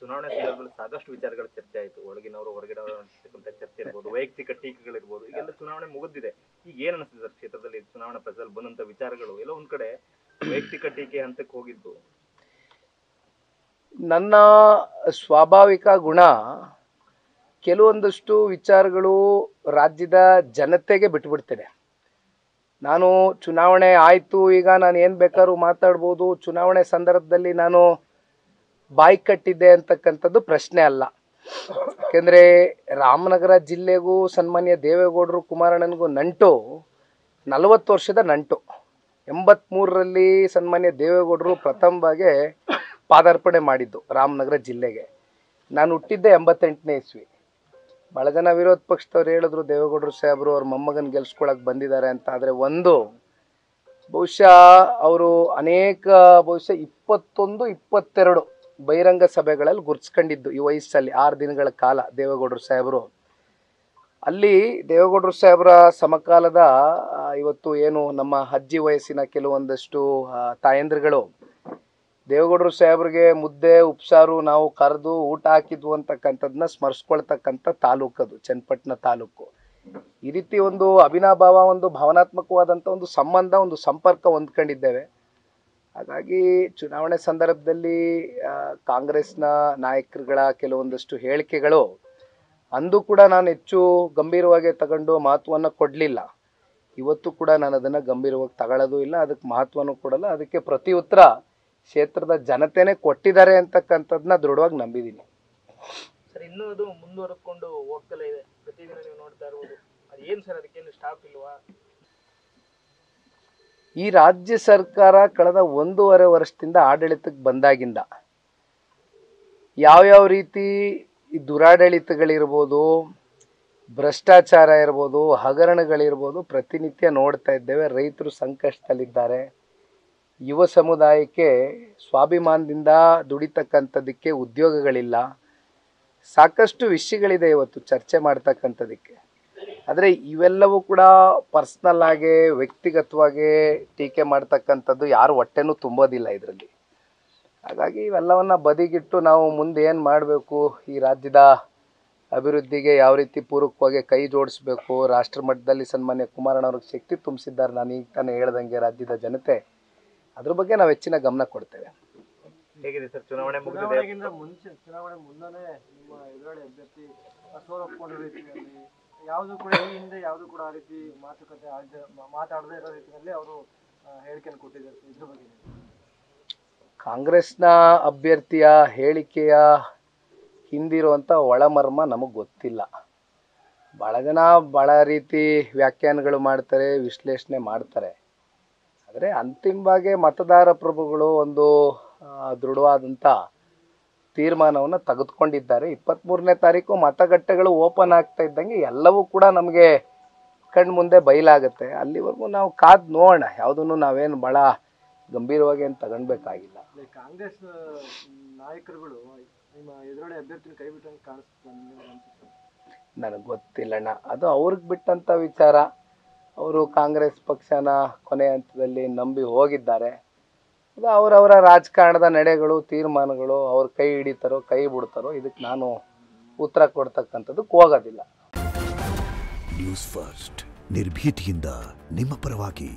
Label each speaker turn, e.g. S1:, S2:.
S1: ಚುನಾವಣೆ ಸಂದರ್ಭದಲ್ಲಿ ಸಾಕಷ್ಟು ವಿಚಾರಗಳ ಚರ್ಚೆ ಆಯಿತು. ಒಳಗಿನವರು ಹೊರಗಿನವರು ಅಂತಕ್ಕಂಥ ಚರ್ಚೆ ಇರ್ಬೋದು, ವೈಯಕ್ತಿಕ ಟೀಕೆಗಳಿರ್ಬೋದು. ಈಗೆಲ್ಲ ಚುನಾವಣೆ ಮುಗಿದಿದೆ. ಈಗ ಏನ್ ಅನಿಸ್ತದೆ ಸರ್ ಕ್ಷೇತ್ರದಲ್ಲಿ ಚುನಾವಣಾ ಪ್ರಚಾರದಲ್ಲಿ ಬಂದಂತ ವಿಚಾರಗಳು ಎಲ್ಲ ಒಂದ್ ಕಡೆ ವೈಯಕ್ತಿಕ ಟೀಕೆ ಹಂತಕ್ಕೆ ಹೋಗಿದ್ದು?
S2: ನನ್ನ ಸ್ವಾಭಾವಿಕ ಗುಣ ಕೆಲವೊಂದಷ್ಟು ವಿಚಾರಗಳು ರಾಜ್ಯದ ಜನತೆಗೆ ಬಿಟ್ಬಿಡ್ತೇನೆ. ನಾನು ಚುನಾವಣೆ ಆಯಿತು, ಈಗ ನಾನು ಏನು ಬೇಕಾದ್ರೂ ಮಾತಾಡ್ಬೋದು, ಚುನಾವಣೆ ಸಂದರ್ಭದಲ್ಲಿ ನಾನು ಬಾಯಿ ಕಟ್ಟಿದ್ದೆ ಅಂತಕ್ಕಂಥದ್ದು ಪ್ರಶ್ನೆ ಅಲ್ಲ. ಯಾಕೆಂದರೆ ರಾಮನಗರ ಜಿಲ್ಲೆಗೂ ಸನ್ಮಾನ್ಯ ದೇವೇಗೌಡರು ಕುಮಾರಣ್ಣನಿಗೂ ನಂಟು 40 ವರ್ಷದ ನಂಟು. 83ರಲ್ಲಿ ಸನ್ಮಾನ್ಯ ದೇವೇಗೌಡರು ಪ್ರಥಮವಾಗಿ ಪಾದಾರ್ಪಣೆ ಮಾಡಿದ್ದು ರಾಮನಗರ ಜಿಲ್ಲೆಗೆ. ನಾನು ಹುಟ್ಟಿದ್ದೆ 88ನೇ ಇಸ್ವಿ. ಭಾಳ ಜನ ವಿರೋಧ ಪಕ್ಷದವ್ರು ಹೇಳಿದ್ರು ದೇವೇಗೌಡರು ಸಾಹೇಬರು ಅವ್ರ ಮೊಮ್ಮಗನ ಗೆಲ್ಸ್ಕೊಳಕ್ಕೆ ಬಂದಿದ್ದಾರೆ ಅಂತ. ಆದರೆ ಬಹುಶಃ ಅವರು ಬಹುಶಃ 21-22 ಬಹಿರಂಗ ಸಭೆಗಳಲ್ಲಿ ಗುರ್ಸ್ಕೊಂಡಿದ್ದು ಈ ವಯಸ್ಸಲ್ಲಿ 6 ದಿನಗಳ ಕಾಲ ದೇವೇಗೌಡರು ಸಾಹೇಬರು. ಅಲ್ಲಿ ದೇವೇಗೌಡರು ಸಾಹೇಬರ ಸಮಕಾಲದ ಇವತ್ತು ಏನು ನಮ್ಮ ಅಜ್ಜಿ ವಯಸ್ಸಿನ ಕೆಲವೊಂದಷ್ಟು ತಾಯಂದ್ರುಗಳು ದೇವೇಗೌಡರು ಸಾಹೇಬ್ರಿಗೆ ಮುದ್ದೆ ಉಪ್ಸಾರು ನಾವು ಕರೆದು ಊಟ ಹಾಕಿದ್ವು ಅಂತಕ್ಕಂಥದ್ದನ್ನ ಸ್ಮರಿಸ್ಕೊಳ್ತಕ್ಕಂಥ ತಾಲೂಕದು ಚನ್ನಪಟ್ಟಣ ತಾಲೂಕು. ಈ ರೀತಿ ಒಂದು ಅವಿನಾಭಾವ, ಒಂದು ಭಾವನಾತ್ಮಕವಾದಂಥ ಒಂದು ಸಂಬಂಧ, ಒಂದು ಸಂಪರ್ಕ ಹೊಂದ್ಕೊಂಡಿದ್ದೇವೆ. ಹಾಗಾಗಿ ಚುನಾವಣೆ ಸಂದರ್ಭದಲ್ಲಿ ಕಾಂಗ್ರೆಸ್ನ ನಾಯಕರುಗಳ ಕೆಲವೊಂದಷ್ಟು ಹೇಳಿಕೆಗಳು ಅಂದು ಕೂಡ ನಾನು ಹೆಚ್ಚು ಗಂಭೀರವಾಗಿ ತಗೊಂಡು ಮಹತ್ವವನ್ನು ಕೊಡಲಿಲ್ಲ. ಇವತ್ತು ಕೂಡ ನಾನು ಅದನ್ನು ಗಂಭೀರವಾಗಿ ತಗೊಳ್ಳೋದು ಇಲ್ಲ, ಅದಕ್ಕೆ ಮಹತ್ವನೂ ಕೊಡಲ್ಲ. ಅದಕ್ಕೆ ಪ್ರತಿ ಉತ್ತರ ಕ್ಷೇತ್ರದ ಜನತೆನೇ ಕೊಟ್ಟಿದ್ದಾರೆ ಅಂತಕ್ಕಂಥದ್ದನ್ನ ದೃಢವಾಗಿ ನಂಬಿದ್ದೀನಿ.
S1: ಸರ್, ಇನ್ನೂ ಅದು ಮುಂದುವರೆದುಕೊಂಡು ಹೋಗ್ತಲೇ ಇದೆ. ಪ್ರತಿದಿನ ನೀವು ನೋಡ್ತಾ ಇರ್ಬೋದು. ಅದು ಏನು ಸರ್, ಅದಕ್ಕೇನು ಸ್ಟಾಪ್ ಇಲ್ವಾ?
S2: ಈ ರಾಜ್ಯ ಸರ್ಕಾರ ಕಳೆದ 1.5 ವರ್ಷದಿಂದ ಆಡಳಿತಕ್ಕೆ ಬಂದಾಗಿಂದ ಯಾವ್ಯಾವ ರೀತಿ ಈ ದುರಾಡಳಿತಗಳಿರ್ಬೋದು, ಭ್ರಷ್ಟಾಚಾರ ಇರ್ಬೋದು, ಹಗರಣಗಳಿರ್ಬೋದು ಪ್ರತಿನಿತ್ಯ ನೋಡ್ತಾ ಇದ್ದೇವೆ. ರೈತರು ಸಂಕಷ್ಟದಲ್ಲಿದ್ದಾರೆ. ಯುವ ಸಮುದಾಯಕ್ಕೆ ಸ್ವಾಭಿಮಾನದಿಂದ ದುಡಿತಕ್ಕಂಥದ್ದಕ್ಕೆ ಉದ್ಯೋಗಗಳಿಲ್ಲ. ಸಾಕಷ್ಟು ವಿಷಯಗಳಿದೆ ಇವತ್ತು ಚರ್ಚೆ ಮಾಡ್ತಕ್ಕಂಥದ್ದಕ್ಕೆ. ಆದರೆ ಇವೆಲ್ಲವೂ ಕೂಡ ಪರ್ಸ್ನಲ್ ಆಗಿ ವ್ಯಕ್ತಿಗತವಾಗಿ ಟೀಕೆ ಮಾಡ್ತಕ್ಕಂಥದ್ದು ಯಾರು ಹೊಟ್ಟೆನೂ ತುಂಬೋದಿಲ್ಲ ಇದರಲ್ಲಿ. ಹಾಗಾಗಿ ಇವೆಲ್ಲವನ್ನು ಬದಿಗಿಟ್ಟು ನಾವು ಮುಂದೆ ಏನು ಮಾಡಬೇಕು, ಈ ರಾಜ್ಯದ ಅಭಿವೃದ್ಧಿಗೆ ಯಾವ ರೀತಿ ಪೂರಕವಾಗಿ ಕೈ ಜೋಡಿಸ್ಬೇಕು, ರಾಷ್ಟ್ರ ಮಟ್ಟದಲ್ಲಿ ಸನ್ಮಾನ್ಯ ಕುಮಾರಣ್ಣವ್ರಿಗೆ ಶಕ್ತಿ ತುಂಬಿಸಿದ್ದಾರೆ. ನಾನು ಈಗ ತಾನೇ ಹೇಳ್ದಂಗೆ ರಾಜ್ಯದ ಜನತೆ, ಅದ್ರ ಬಗ್ಗೆ ನಾವು ಹೆಚ್ಚಿನ ಗಮನ ಕೊಡ್ತೇವೆ.
S1: ಹೇಗಿದೆ ಸರ್ ಚುನಾವಣೆ ಮುನ್ನನೇ
S3: ನಿಮ್ಮ ಎದುರಾಳಿ ಅಭ್ಯರ್ಥಿ ಸೋಲೊಪ್ಪಿಕೊಂಡ ರೀತಿಯಲ್ಲಿ ಯಾವುದು ಕೂಡ ಈ ಹಿಂದೆ ಯಾವುದು ಕೂಡ ಆ ರೀತಿ ಮಾತುಕತೆ ಮಾತಾಡದೇ ಇರೋ ರೀತಿಯಲ್ಲಿ ಅವರು ಹೇಳಿಕೆಯನ್ನು ಕೊಟ್ಟಿದ್ದಾರೆ. ಇದ್ರ ಬಗ್ಗೆ
S2: ಕಾಂಗ್ರೆಸ್ನ ಅಭ್ಯರ್ಥಿಯ ಹೇಳಿಕೆಯ ಹಿಂದಿರುವಂಥ ಒಳಮರ್ಮ ನಮಗೆ ಗೊತ್ತಿಲ್ಲ. ಭಾಳ ಜನ ಭಾಳ ರೀತಿ ವ್ಯಾಖ್ಯಾನಗಳು ಮಾಡ್ತಾರೆ, ವಿಶ್ಲೇಷಣೆ ಮಾಡ್ತಾರೆ. ಆದರೆ ಅಂತಿಮವಾಗಿ ಮತದಾರ ಪ್ರಭುಗಳು ಒಂದು ದೃಢವಾದಂಥ ತೀರ್ಮಾನವನ್ನು ತೆಗೆದುಕೊಂಡಿದ್ದಾರೆ. 23ನೇ ತಾರೀಕು ಮತಗಟ್ಟೆಗಳು ಓಪನ್ ಆಗ್ತಾ ಇದ್ದಂಗೆ ಎಲ್ಲವೂ ಕೂಡ ನಮಗೆ ಕಣ್ಣು ಮುಂದೆ ಬಯಲಾಗುತ್ತೆ. ಅಲ್ಲಿವರೆಗೂ ನಾವು ಕಾದು ನೋಡೋಣ. ಯಾವುದನ್ನು ನಾವೇನು ಭಾಳ ಗಂಭೀರವಾಗಿ ಏನು ತಗೊಳ್ಬೇಕಾಗಿಲ್ಲ.
S3: ಕಾಂಗ್ರೆಸ್ ನಾಯಕರುಗಳು ನಿಮ್ಮ ಎದುರಾಳಿ ಅಭ್ಯರ್ಥಿನ ಕೈ ಬಿಟ್ಟಂಗೆ ಕಾಣಿಸ್ತದೆ.
S2: ನನಗೆ ಗೊತ್ತಿಲ್ಲಣ್ಣ, ಅದು ಅವ್ರಿಗೆ ಬಿಟ್ಟಂಥ ವಿಚಾರ. ಅವರು ಕಾಂಗ್ರೆಸ್ ಪಕ್ಷನ ಕೊನೆ ಹಂತದಲ್ಲಿ ನಂಬಿ ಹೋಗಿದ್ದಾರೆ. ಅದು ಅವರವರ ರಾಜಕಾರಣದ ನಡೆಗಳು, ತೀರ್ಮಾನಗಳು. ಅವ್ರು ಕೈ ಹಿಡಿತಾರೋ ಕೈ ಬಿಡ್ತಾರೋ ಇದಕ್ಕೆ ನಾನು ಉತ್ತರ ಕೊಡ್ತಕ್ಕಂಥದ್ದಕ್ಕೆ ಹೋಗೋದಿಲ್ಲ.
S4: ನ್ಯೂಸ್ ಫಸ್ಟ್ ನಿರ್ಭೀತಿಯಿಂದ ನಿಮ್ಮ ಪರವಾಗಿ.